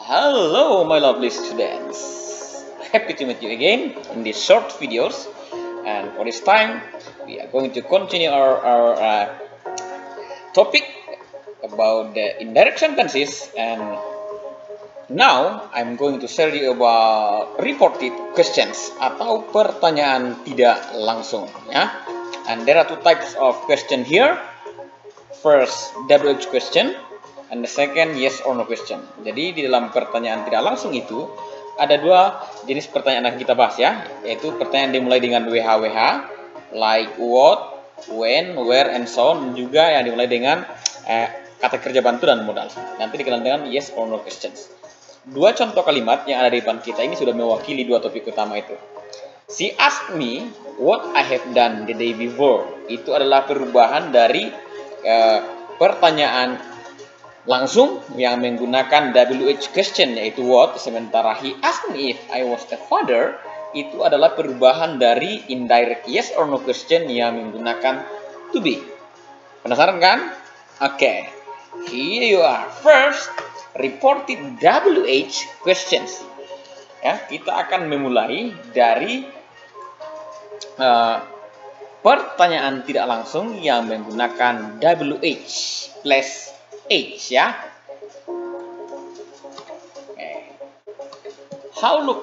Hello, my lovely students. Happy to meet you again in these short videos. And for this time, we are going to continue our topic about the indirect sentences. And now, I'm going to share you about reported questions atau pertanyaan tidak langsung. Ya. And there are two types of question here. First, WH question. And the second, yes or no question. Jadi di dalam pertanyaan tidak langsung itu ada dua jenis pertanyaan yang kita bahas ya, yaitu pertanyaan dimulai dengan WH, like what, when, where, and so on, dan juga yang dimulai dengan kata kerja bantu dan modal. Nanti dikenal dengan yes or no questions. Dua contoh kalimat yang ada di depan kita ini sudah mewakili dua topik utama itu. She asked me what I have done the day before. Itu adalah perubahan dari pertanyaan langsung yang menggunakan WH question yaitu what, sementara he asked me if I was a father itu adalah perubahan dari indirect yes or no question yang menggunakan to be. Penasaran kan? Oke. Here you are. First, reported WH questions. Ya, kita akan memulai dari pertanyaan tidak langsung yang menggunakan WH plus H ya. Okay. How look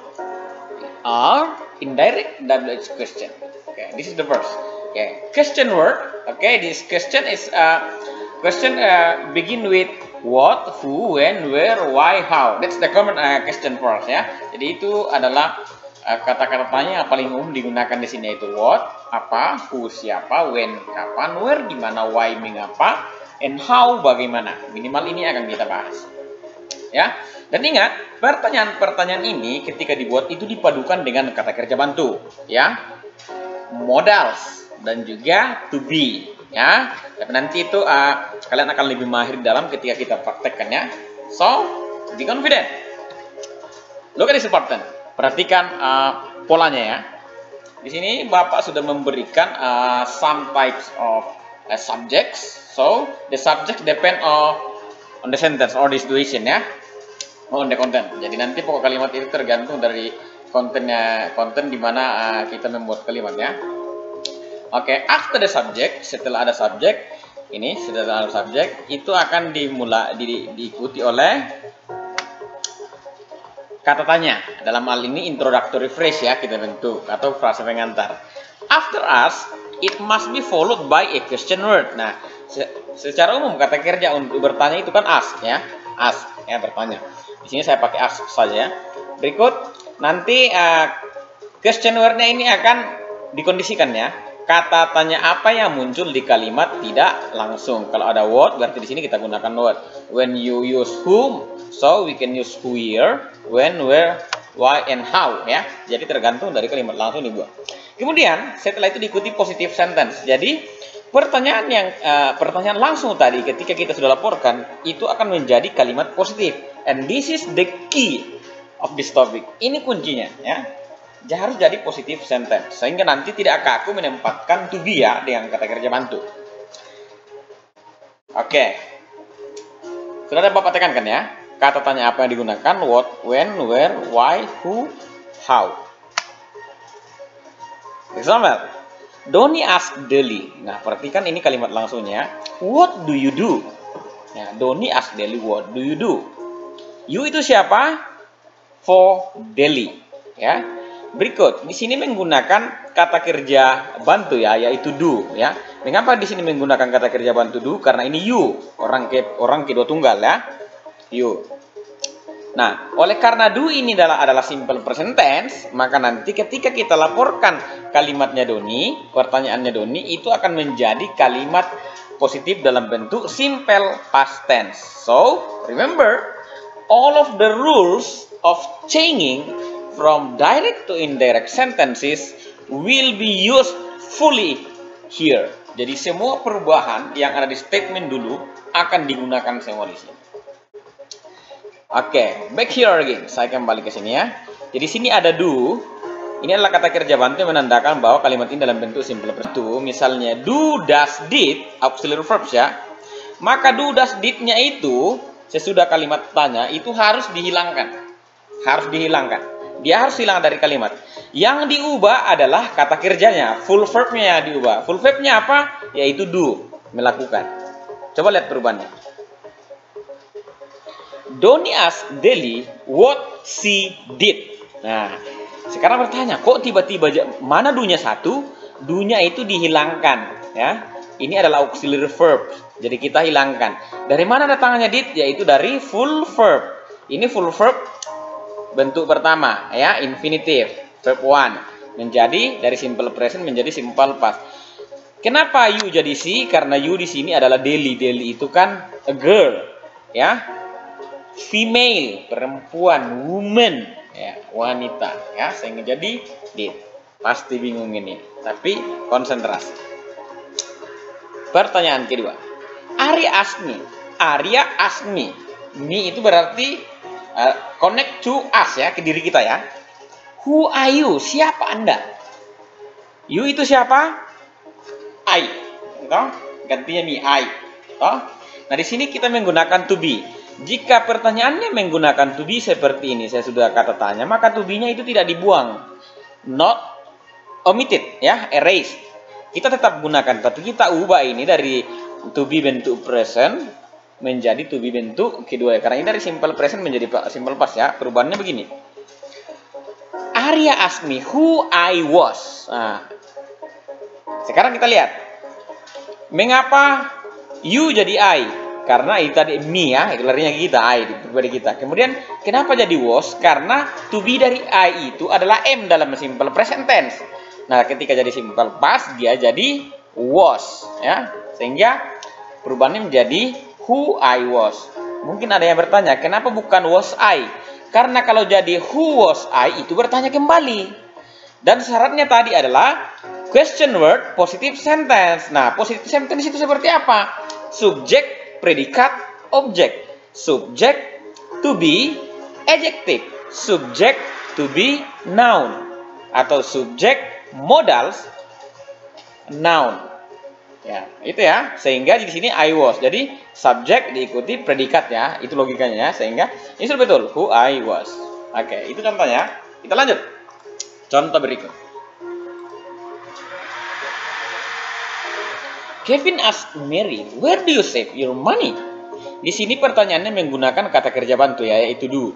are indirect WH question. Okay, this is the first. Okay, question word. Okay, this question is question begin with what, who, when, where, why, how. That's the common question first ya. Jadi itu adalah kata-kata tanya yang paling umum digunakan di sini, yaitu what, apa, who, siapa, when, kapan, where, di mana, why, mengapa, and how, bagaimana. Minimal ini akan kita bahas. Ya. Dan ingat, pertanyaan-pertanyaan ini ketika dibuat itu dipadukan dengan kata kerja bantu, ya. Modals dan juga to be, ya. Tapi nanti itu kalian akan lebih mahir dalam ketika kita praktekkannya. So, be confident. Look at this pattern. Perhatikan polanya ya. Di sini Bapak sudah memberikan some types of subjects. So, the subject depend on the sentence or the situation ya. On the content. Jadi nanti pokok kalimat itu tergantung dari konten di mana kita membuat kalimatnya. Oke, after the subject, setelah ada subjek, setelah ada subjek, itu akan diikuti oleh kata tanya. Dalam hal ini introductory phrase ya kita bentuk atau frase pengantar. After ask, it must be followed by a question word. Nah, secara umum kata kerja untuk bertanya itu kan ask ya. Ask ya, bertanya. Di sini saya pakai ask saja ya. Berikut nanti question word-nya ini akan dikondisikan ya. Kata tanya apa yang muncul di kalimat tidak langsung. Kalau ada what berarti di sini kita gunakan what. When you use whom, so we can use who here, when, where, why, and how ya. Jadi tergantung dari kalimat langsung dibuat. Kemudian setelah itu diikuti positive sentence. Jadi pertanyaan langsung tadi ketika kita sudah laporkan itu akan menjadi kalimat positif. And this is the key of this topic. Ini kuncinya ya. Harus jadi positive sentence sehingga nanti tidak kaku menempatkan to be ya dengan kata kerja bantu. Oke. Sudah ada Bapak tekankan ya. Kata tanya apa yang digunakan? What, when, where, why, who, how. Example. Doni ask Deli. Nah, perhatikan ini kalimat langsungnya. What do you do? Ya, Doni ask Deli, what do you do? You itu siapa? For Deli. Ya. Berikut, di sini menggunakan kata kerja bantu ya, yaitu do ya. Mengapa di sini menggunakan kata kerja bantu do? Karena ini you, orang kedua tunggal ya. You. Nah, oleh karena do ini adalah simple present tense, maka nanti ketika kita laporkan kalimatnya Doni, pertanyaannya Doni, itu akan menjadi kalimat positif dalam bentuk simple past tense. So, remember, all of the rules of changing from direct to indirect sentences will be used fully here. Jadi semua perubahan yang ada di statement dulu akan digunakan semua di sini. Oke, back here again. Saya kembali ke sini ya. Jadi sini ada do. Ini adalah kata kerja bantu yang menandakan bahwa kalimat ini dalam bentuk simple present. Misalnya do, does, did, auxiliary verbs ya. Maka do, does, did-nya itu sesudah kalimat tanya itu harus dihilangkan. Harus dihilangkan. Dia harus hilang dari kalimat. Yang diubah adalah kata kerjanya, full verb-nya yang diubah. Full verb-nya apa? Yaitu do, melakukan. Coba lihat perubahannya. Doni ask Deli what she did. Nah, sekarang bertanya, kok tiba-tiba mana do-nya satu? Do-nya itu dihilangkan, ya. Ini adalah auxiliary verb. Jadi kita hilangkan. Dari mana datangnya did? Yaitu dari full verb. Ini full verb bentuk pertama, ya, infinitive, verb 1. Menjadi dari simple present menjadi simple past. Kenapa you jadi she? Karena you di sini adalah Deli. Deli itu kan a girl, ya. Female, perempuan, woman, ya, wanita, ya, sehingga jadi did. Pasti bingung ini, tapi konsentrasi. Pertanyaan kedua. Arya ask me. Arya ask me. Me itu berarti connect to us, ya, ke diri kita, ya. Who are you? Siapa Anda? You itu siapa? I. Toh? Gantinya me, I. Toh? Nah, di sini kita menggunakan to be. Jika pertanyaannya menggunakan to be seperti ini, saya sudah kata tanya, maka to be-nya itu tidak dibuang. Not omitted, ya, erased. Kita tetap gunakan, tapi kita ubah ini dari to be bentuk present menjadi to be bentuk kedua. Karena ini dari simple present menjadi simple past, ya. Perubahannya begini. Arya asked me who I was. Nah, sekarang kita lihat. Mengapa you jadi I? Karena itu tadi me, ya, itu larinya kita, I, pribadi kita. Kemudian kenapa jadi was? Karena to be dari I itu adalah am dalam simple present tense. Nah, ketika jadi simple past dia jadi was, ya. Sehingga perubahannya menjadi who I was. Mungkin ada yang bertanya, kenapa bukan was I? Karena kalau jadi who was I itu bertanya kembali. Dan syaratnya tadi adalah question word positive sentence. Nah, positive sentence itu seperti apa? Subjek, predikat, objek. Subjek to be adjective. Subjek to be noun. Atau subjek modals noun, ya, itu, ya. Sehingga di sini I was, jadi subjek diikuti predikat, ya, itu logikanya, ya. Sehingga ini sudah betul who I was. Oke, itu contohnya. Kita lanjut contoh berikut. Kevin asked Mary where do you save your money? Di sini pertanyaannya menggunakan kata kerja bantu, ya, yaitu do,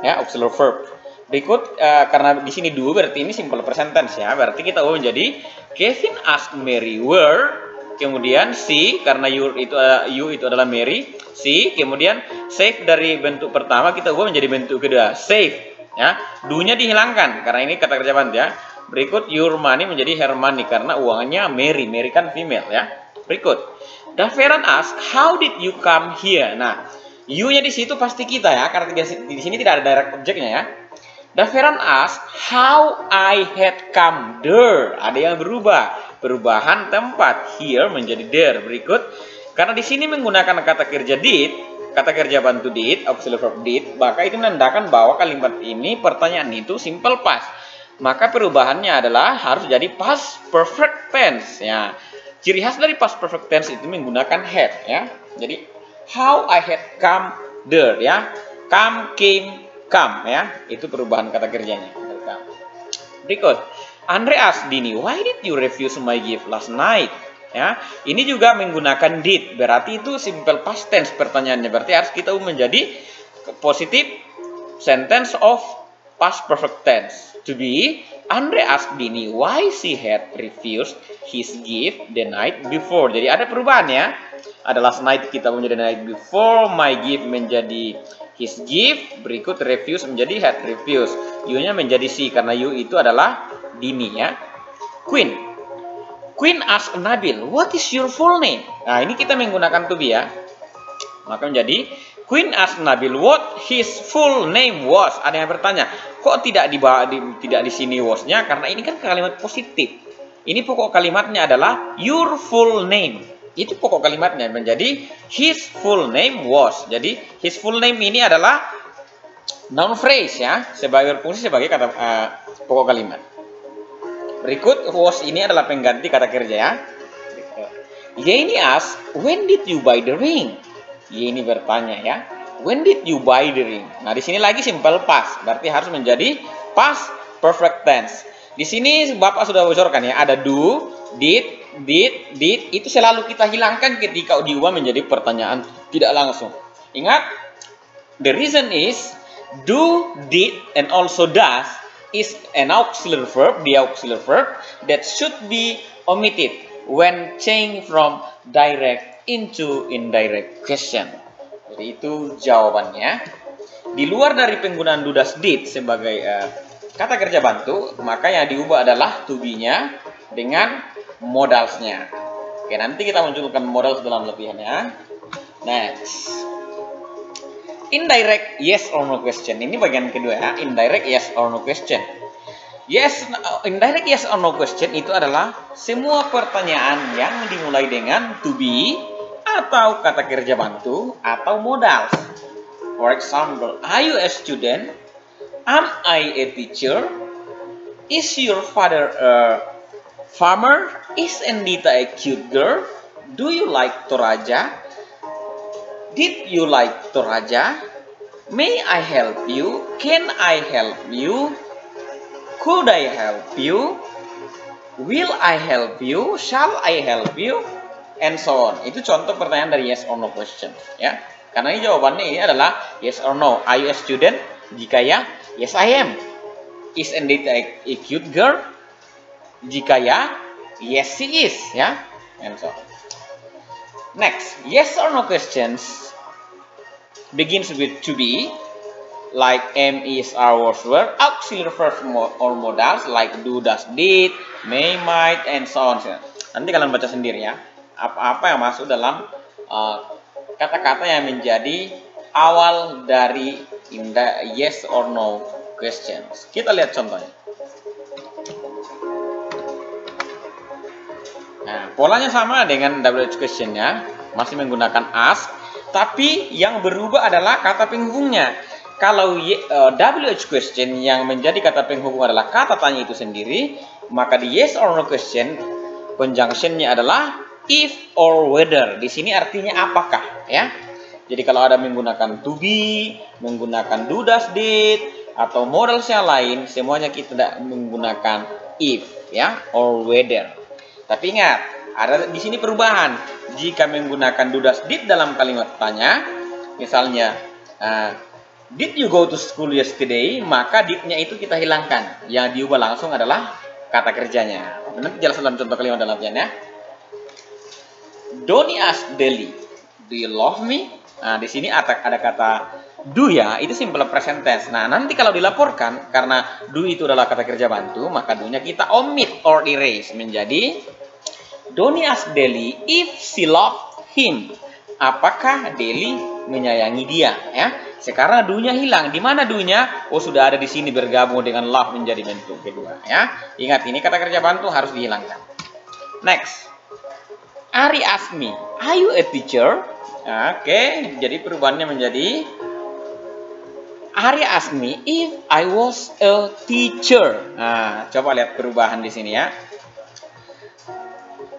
ya, auxiliary verb. Berikut, karena di sini do berarti ini simple present tense, ya. Berarti kita ubah menjadi Kevin asked Mary where, kemudian she, karena you itu adalah Mary, she, kemudian save dari bentuk pertama kita ubah menjadi bentuk kedua, save, ya. Do-nya dihilangkan karena ini kata kerja bantu, ya. Berikut your money menjadi her money karena uangnya Mary. Mary kan female, ya. Berikut, Daveran ask how did you come here? Nah, you-nya di situ pasti kita, ya, karena di sini tidak ada direct objeknya, ya. Daveran ask how I had come there. Ada yang berubah. Perubahan tempat. Here menjadi there. Berikut. Karena di sini menggunakan kata kerja did. Kata kerja bantu did. Auxiliary verb did. Maka itu menandakan bahwa kalimat ini pertanyaan itu simple past. Maka perubahannya adalah harus jadi past perfect tense. Ya. Ciri khas dari past perfect tense itu menggunakan had. Ya. Jadi how I had come there. Ya. Come, came, come, ya, itu perubahan kata kerjanya. Berikut, Andre asked Dini, why did you refuse my gift last night? Ya, ini juga menggunakan did, berarti itu simple past tense pertanyaannya. Berarti harus kita menjadi positive sentence of past perfect tense. To be, Andre asked Dini why she had refused his gift the night before. Jadi ada perubahan, ya. Ada last night kita menjadi the night before, my gift menjadi his gift, berikut refuse menjadi had refused. You-nya menjadi she karena you itu adalah Dini, ya. Queen. Queen asked Nabil, what is your full name? Nah, ini kita menggunakan to be, ya. Maka menjadi Queen asked Nabil what his full name was. Ada yang bertanya, kok tidak di sini was-nya? Karena ini kan kalimat positif. Ini pokok kalimatnya adalah your full name. Itu pokok kalimatnya menjadi his full name was. Jadi his full name ini adalah noun phrase, ya, sebagai berfungsi sebagai kata pokok kalimat. Berikut was ini adalah pengganti kata kerja, ya. Yeni ask when did you buy the ring? Yeni bertanya, ya. When did you buy the ring? Nah, di sini lagi simple past, berarti harus menjadi past perfect tense. Di sini Bapak sudah bocorkan ya, ada do, did, itu selalu kita hilangkan ketika diubah menjadi pertanyaan tidak langsung. Ingat, the reason is do, did, and also does is an auxiliary verb, the auxiliary verb that should be omitted when changed from direct into indirect question. Jadi itu jawabannya. Di luar dari penggunaan do, does, did sebagai kata kerja bantu, maka yang diubah adalah to be-nya dengan modalsnya. Oke, nanti kita munculkan modal dalam lebihannya. Next. Indirect yes or no question. Ini bagian kedua ya. Indirect yes or no question. Indirect yes or no question itu adalah semua pertanyaan yang dimulai dengan to be atau kata kerja bantu atau modal. For example, are you a student? Am I a teacher? Is your father a farmer? Is Andita a cute girl? Do you like Toraja? Did you like Toraja? May I help you? Can I help you? Could I help you? Will I help you? Shall I help you? And so on. Itu contoh pertanyaan dari yes or no question ya. Karena ini jawabannya ini adalah yes or no. Are you a student? Jika ya, yes I am. Is Andita a cute girl? Jika ya, yes she is ya. And so on. Next, yes or no questions begins with to be, like am, is, are, was, were, auxiliary verbs or modals like do, does, did, may, might, and so on. Nanti kalian baca sendiri ya. Apa-apa yang masuk dalam kata-kata yang menjadi awal dari yes or no questions. Kita lihat contohnya. Nah, polanya sama dengan WH question ya, masih menggunakan ask, tapi yang berubah adalah kata penghubungnya. Kalau WH question yang menjadi kata penghubung adalah kata tanya itu sendiri, maka di yes or no question conjunctionnya adalah if or whether. Di sini artinya apakah ya. Jadi kalau ada menggunakan to be, menggunakan do, does, did, atau modals yang lain, semuanya kita tidak menggunakan if ya or whether. Tapi ingat, ada di sini perubahan. Jika menggunakan do, does, did dalam kalimat tanya, misalnya did you go to school yesterday, maka did-nya itu kita hilangkan. Yang diubah langsung adalah kata kerjanya. Nanti jelas dalam contoh kalimat dalam ya. Doni asked Deli, do you love me? Nah, di sini ada kata do ya, itu simple present tense. Nah, nanti kalau dilaporkan, karena do itu adalah kata kerja bantu, maka do-nya kita omit or erase menjadi Doni asked Deli if she loved him. Apakah Deli menyayangi dia? Ya, sekarang do-nya hilang. Di mana do-nya? Oh, sudah ada di sini bergabung dengan love menjadi bentuk kedua. Ya, ingat ini kata kerja bantu harus dihilangkan. Next, Ari asked me, are you a teacher? Oke, jadi perubahannya menjadi Ari asked me if I was a teacher. Nah, coba lihat perubahan di sini ya.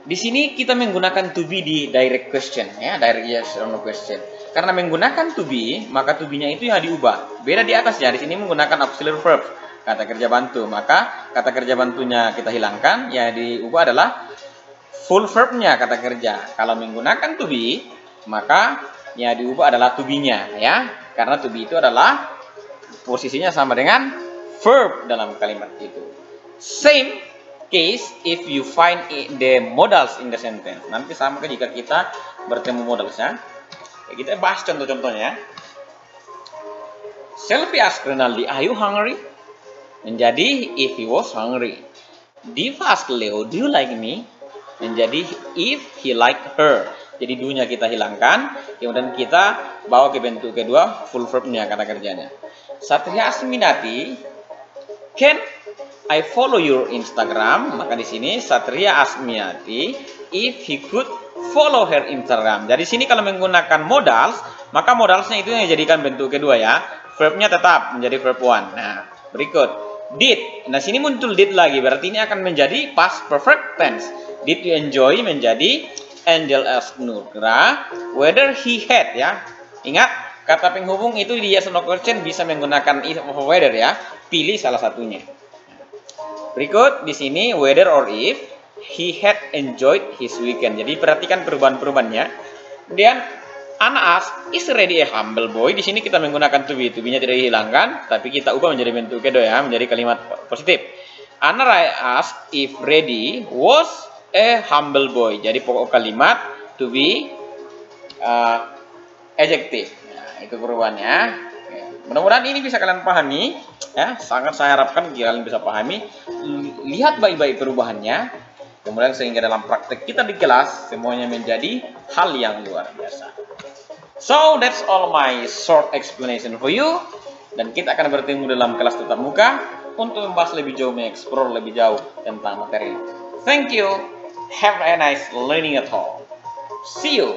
Di sini kita menggunakan to be di direct question ya, direct yes or no question. Karena menggunakan to be, maka to be-nya itu yang diubah. Beda di atasnya, di sini menggunakan auxiliary verb, kata kerja bantu. Maka kata kerja bantunya kita hilangkan, yang diubah adalah full verb-nya kata kerja. Kalau menggunakan to be, maka yang diubah adalah to be-nya ya. Karena to be itu adalah posisinya sama dengan verb dalam kalimat itu. Same case if you find the modals in the sentence. Nanti sama jika kita bertemu modalsnya. Kita bahas contoh-contohnya. Selfie asked Renaldi, are you hungry? Menjadi if he was hungry. Diva asked Leo, do you like me? Menjadi if he liked her. Jadi do-nya kita hilangkan, kemudian kita bawa ke bentuk kedua full verb-nya kata kerjanya. Satria Asminati, can I follow your Instagram? Maka di sini Satria Asminati if he could follow her Instagram. Jadi sini kalau menggunakan modals, maka modalsnya itu yang dijadikan bentuk kedua ya. Verbnya tetap menjadi verb one. Nah, berikut did. Nah, sini muncul did lagi, berarti ini akan menjadi past perfect tense. Did you enjoy menjadi Angel asked Nugra whether he had ya. Ingat, kata penghubung itu di yes or no question bisa menggunakan if or whether ya. Pilih salah satunya. Berikut di sini whether or if he had enjoyed his weekend. Jadi perhatikan perubahan-perubahannya. Kemudian Anna asked, is Reddy a humble boy? Di sini kita menggunakan to be-nya tidak dihilangkan, tapi kita ubah menjadi bentuk kedua ya, menjadi kalimat positif. Anna asked if Reddy was a humble boy. Jadi pokok kalimat to be adjective. Nah, itu perubahannya. Ya. Mudah-mudahan ini bisa kalian pahami. Ya, sangat saya harapkan kalian bisa pahami. Lihat baik-baik perubahannya. Kemudian sehingga dalam praktek kita di kelas semuanya menjadi hal yang luar biasa. So that's all my short explanation for you. Dan kita akan bertemu dalam kelas tatap muka untuk membahas lebih jauh, mengeksplor lebih jauh tentang materi. Thank you. Have a nice learning at home. See you.